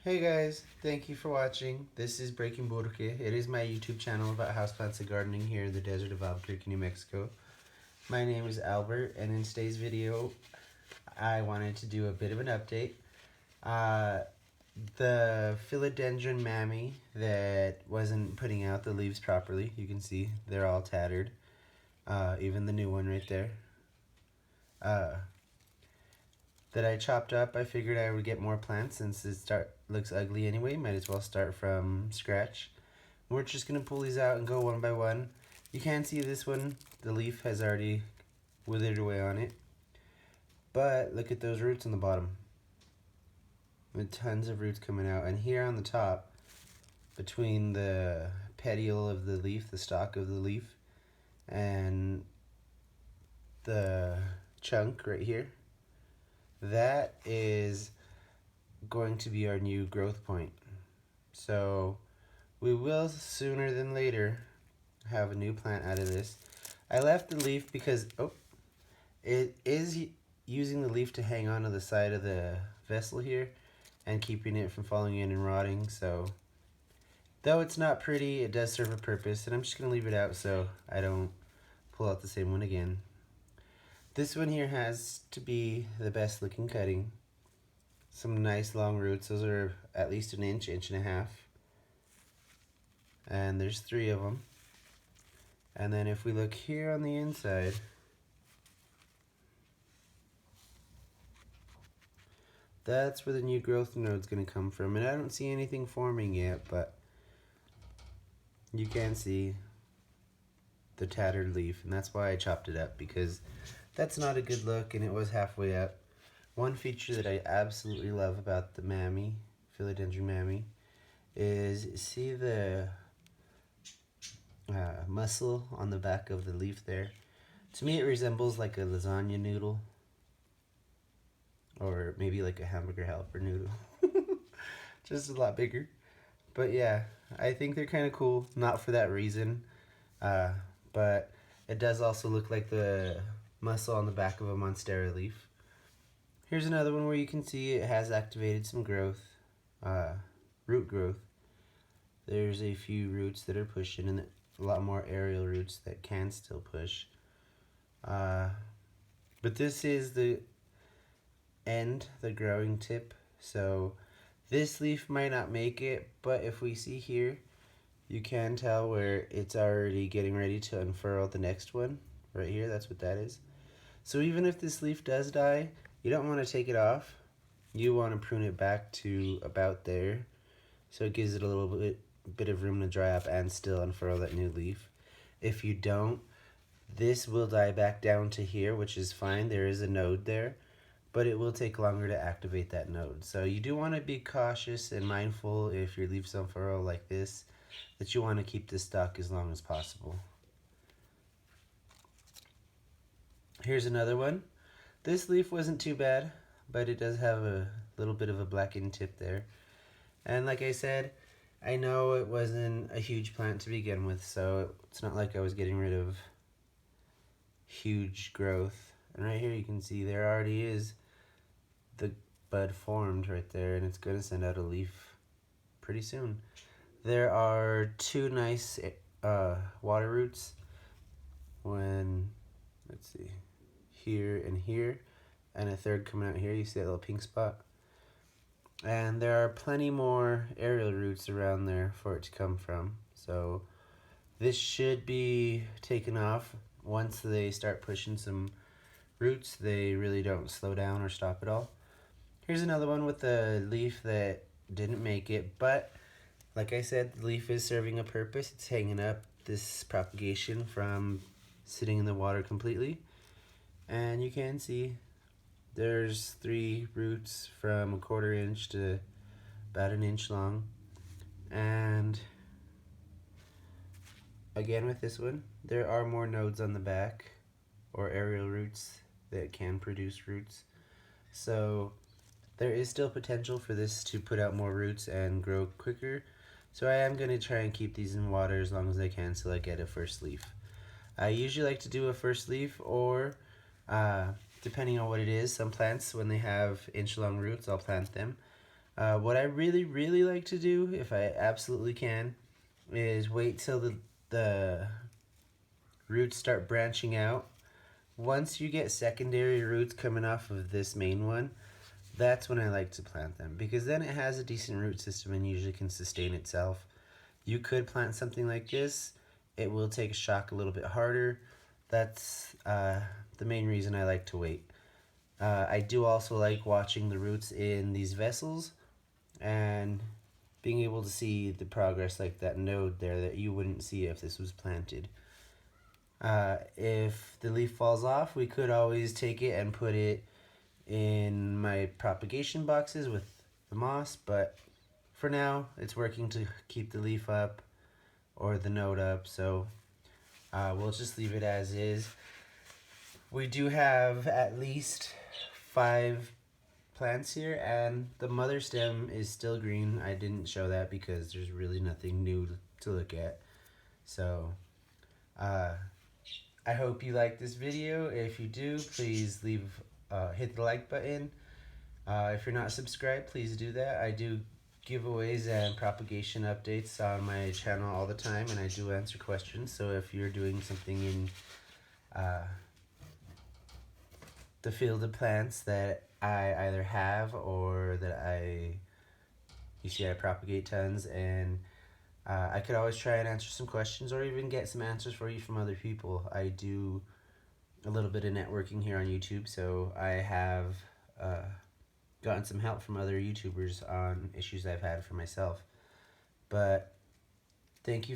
Hey guys, thank you for watching. This is Breaking Burke. It is my YouTube channel about houseplants and gardening here in the desert of Albuquerque, New Mexico. My name is Albert, and in today's video, I wanted to do a bit of an update. The Philodendron Mamei that wasn't putting out the leaves properly, you can see they're all tattered. Even the new one right there. That I chopped up. I figured I would get more plants since it looks ugly anyway. Might as well start from scratch. We're just going to pull these out and go one by one. You can see this one, the leaf has already withered away on it. But look at those roots on the bottom. With tons of roots coming out. And here on the top, between the petiole of the leaf, the stalk of the leaf, and the chunk right here, that is going to be our new growth point. So we will sooner than later have a new plant out of this. I left the leaf because it is using the leaf to hang onto the side of the vessel here and keeping it from falling in and rotting. So though it's not pretty, it does serve a purpose, and I'm just going to leave it out so I don't pull out the same one again. This one here has to be the best looking cutting. Some nice long roots. Those are at least an inch, inch and a half. And there's 3 of them. And then if we look here on the inside, that's where the new growth node's going to come from. And I don't see anything forming yet, but you can see the tattered leaf, and that's why I chopped it up, because that's not a good look, and it was halfway up. One feature that I absolutely love about the Mamei, Philodendron Mamei, is see the muscle on the back of the leaf there. To me it resembles like a lasagna noodle, or maybe like a hamburger helper noodle. Just a lot bigger. But yeah, I think they're kind of cool, not for that reason, but it does also look like the muscle on the back of a monstera leaf. Here's another one where you can see it has activated some growth, root growth. There's a few roots that are pushing, and a lot more aerial roots that can still push. But this is the end, the growing tip, so this leaf might not make it, but if we see here, you can tell where it's already getting ready to unfurl the next one. Right here, that's what that is. So even if this leaf does die, you don't want to take it off. You want to prune it back to about there, so it gives it a little bit of room to dry up and still unfurl that new leaf. If you don't, this will die back down to here, which is fine. There is a node there, but it will take longer to activate that node. So you do want to be cautious and mindful if your leaves unfurl like this, that you want to keep this stalk as long as possible. Here's another one. This leaf wasn't too bad, but it does have a little bit of a blackened tip there. And like I said, I know it wasn't a huge plant to begin with, so it's not like I was getting rid of huge growth. And right here you can see there already is the bud formed right there, and it's going to send out a leaf pretty soon. There are 2 nice water roots when, let's see, here and here, and a third coming out here. You see that little pink spot? And there are plenty more aerial roots around there for it to come from. So this should be taken off. Once they start pushing some roots, they really don't slow down or stop at all. Here's another one with a leaf that didn't make it, but like I said, the leaf is serving a purpose. It's hanging up this propagation from sitting in the water completely. And you can see there's 3 roots from 1/4 inch to about 1 inch long. And again with this one, there are more nodes on the back, or aerial roots that can produce roots. So there is still potential for this to put out more roots and grow quicker. So I am going to try and keep these in water as long as I can till I get a first leaf. I usually like to do a first leaf, or depending on what it is, some plants, when they have inch-long roots, I'll plant them. What I really like to do, if I absolutely can, is wait till the roots start branching out. Once you get secondary roots coming off of this main one, that's when I like to plant them, because then it has a decent root system and usually can sustain itself. You could plant something like this. It will take a shock a little bit harder. That's the main reason I like to wait. I do also like watching the roots in these vessels and being able to see the progress, like that node there that you wouldn't see if this was planted. If the leaf falls off, we could always take it and put it in my propagation boxes with the moss, but for now it's working to keep the leaf up or the node up, so we'll just leave it as is. We do have at least 5 plants here, and the mother stem is still green. I didn't show that because there's really nothing new to look at. So I hope you like this video. If you do, please hit the like button. If you're not subscribed, please do that. I do giveaways and propagation updates on my channel all the time, and I do answer questions. So if you're doing something in the field of plants that I either have or that you see I propagate tons, and I could always try and answer some questions or even get some answers for you from other people. I do a little bit of networking here on YouTube, so I have gotten some help from other YouTubers on issues I've had for myself. But thank you